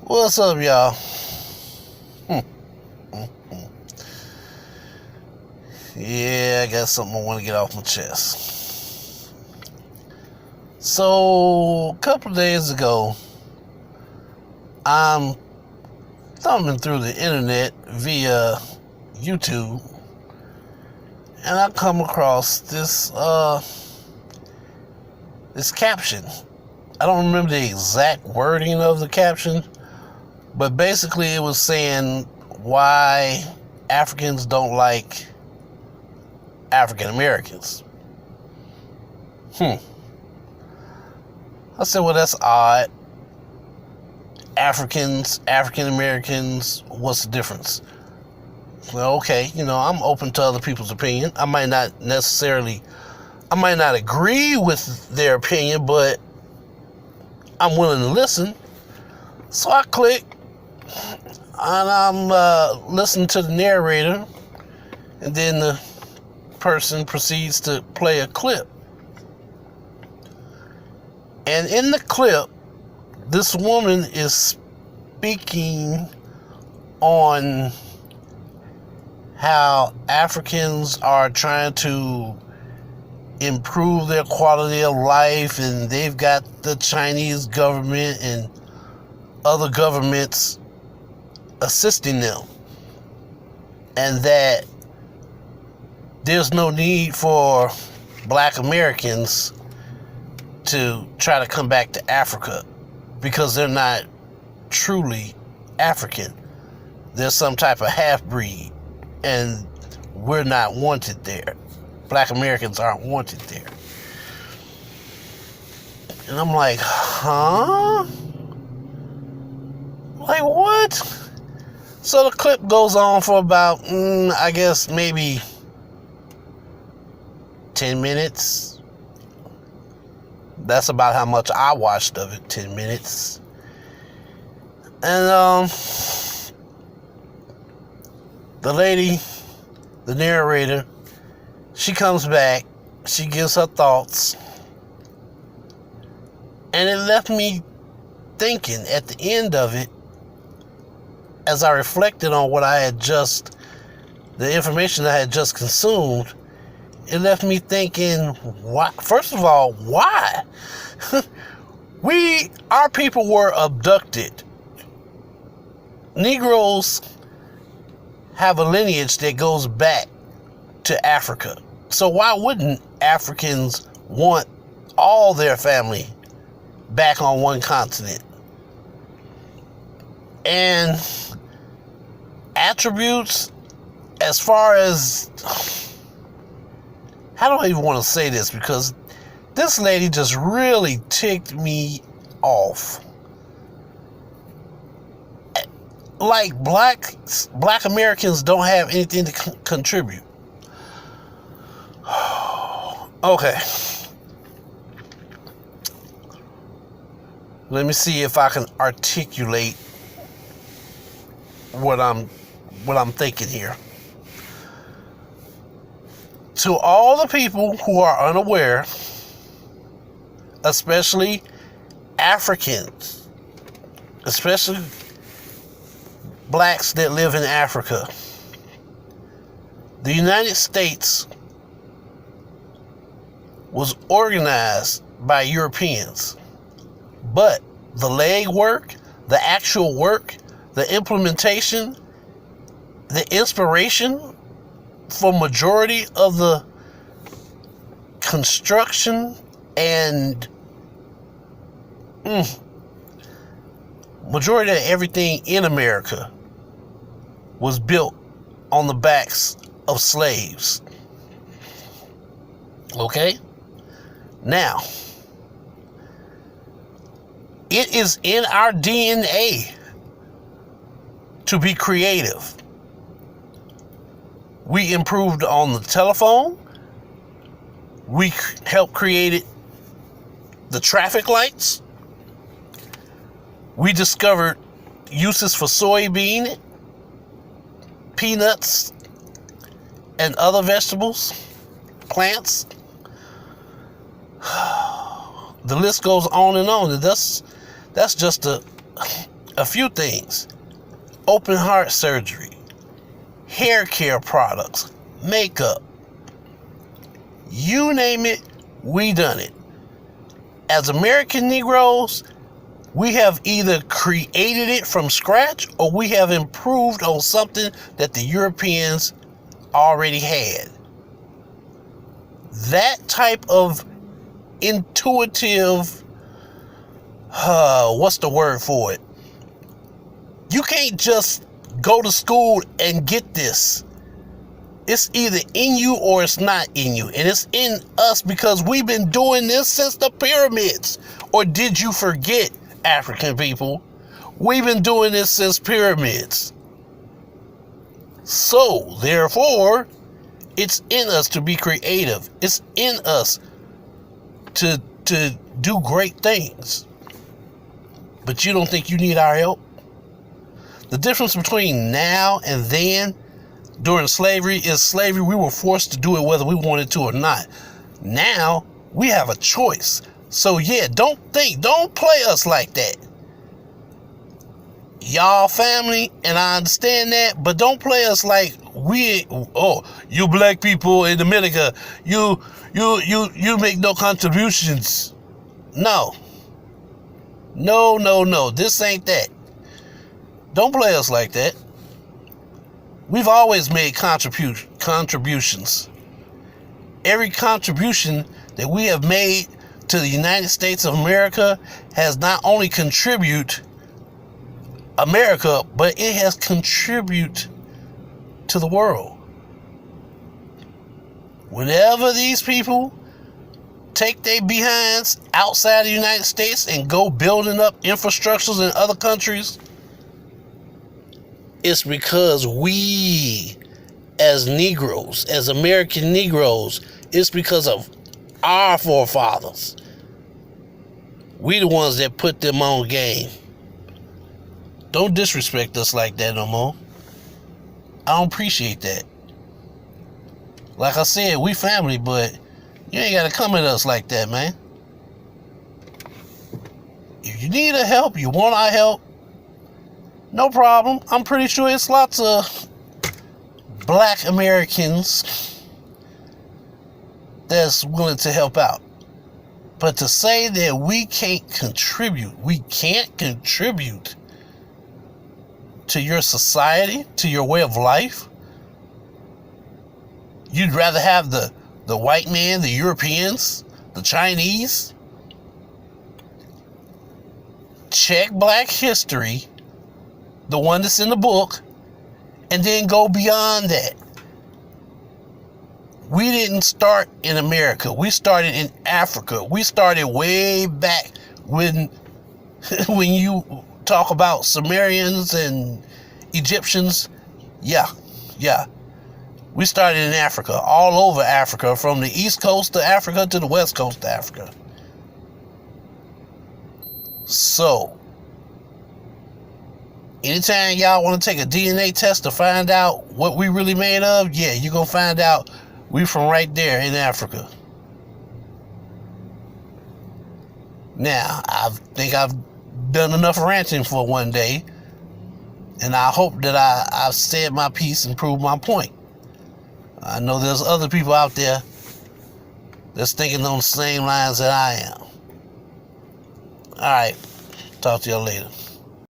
What's up, y'all? Yeah, I got something I want to get off my chest. So, a couple of days ago, I'm thumbing through the internet via YouTube, and I come across this caption. I don't remember the exact wording of the caption, but basically it was saying why Africans don't like African Americans. I said, well, that's odd. African Americans, what's the difference? Well, okay, I'm open to other people's opinion. I might not agree with their opinion, but I'm willing to listen. So I click, and I'm listening to the narrator, and then the person proceeds to play a clip. And in the clip, this woman is speaking on how Africans are trying to improve their quality of life, and they've got the Chinese government and other governments assisting them, and that there's no need for Black Americans to try to come back to Africa because they're not truly African. They're some type of half-breed, and we're not wanted there. Black Americans aren't wanted there. And I'm like, huh? Like, what? So the clip goes on for about, I guess maybe 10 minutes. That's about how much I watched of it, 10 minutes. And the lady, the narrator, she comes back, she gives her thoughts, and it left me thinking at the end of it, as I reflected on the information I had just consumed, it left me thinking, why? First of all, why? Our people were abducted. Negros have a lineage that goes back to Africa. So why wouldn't Africans want all their family back on one continent? And attributes, as far as, how do I even want to say this? Because this lady just really ticked me off. Like, black Americans don't have anything to contribute. Okay. Let me see if I can articulate what I'm thinking here. To all the people who are unaware, especially Africans, especially blacks that live in Africa, the United States was organized by Europeans, but the legwork, the actual work, the implementation, the inspiration for majority of the construction and majority of everything in America was built on the backs of slaves. Okay? Now, it is in our DNA to be creative. We improved on the telephone. We helped create the traffic lights. We discovered uses for soybean, peanuts, and other vegetables, plants. The list goes on and on. And that's just a a few things: open heart surgery, hair care products, makeup. You name it, we done it. As American Negroes, we have either created it from scratch or we have improved on something that the Europeans already had. That type of intuitive, what's the word for it? You can't just go to school and get this. It's either in you or it's not in you. And it's in us because we've been doing this since the pyramids. Or did you forget, African people? We've been doing this since pyramids. So, therefore, it's in us to be creative. It's in us to do great things. But you don't think you need our help? The difference between now and then, during slavery, is slavery, we were forced to do it whether we wanted to or not. Now, we have a choice. So yeah, don't play us like that. Y'all family, and I understand that, but don't play us like you black people in America, you make no contributions. No, this ain't that. Don't play us like that. We've always made contributions. Every contribution that we have made to the United States of America has not only contributed America, but it has contributed to the world. Whenever these people take their behinds outside the United States and go building up infrastructures in other countries, it's because we, as Negroes, as American Negroes, it's because of our forefathers. We the ones that put them on game. Don't disrespect us like that no more. I don't appreciate that. Like I said, we family, but you ain't gotta come at us like that, man. If you need our help, you want our help, no problem. I'm pretty sure it's lots of black Americans that's willing to help out. But to say that we can't contribute to your society, to your way of life, you'd rather have the white man, the Europeans, the Chinese check black history, the one that's in the book, and then go beyond that. We didn't start in America. We started in Africa. We started way back when you talk about Sumerians and Egyptians. Yeah. We started in Africa, all over Africa, from the east coast of Africa to the west coast of Africa. So, anytime y'all want to take a DNA test to find out what we really made of, yeah, you're going to find out we from right there in Africa. Now, I think I've done enough ranting for one day, and I hope that I've said my piece and proved my point. I know there's other people out there that's thinking on the same lines that I am. All right, talk to y'all later.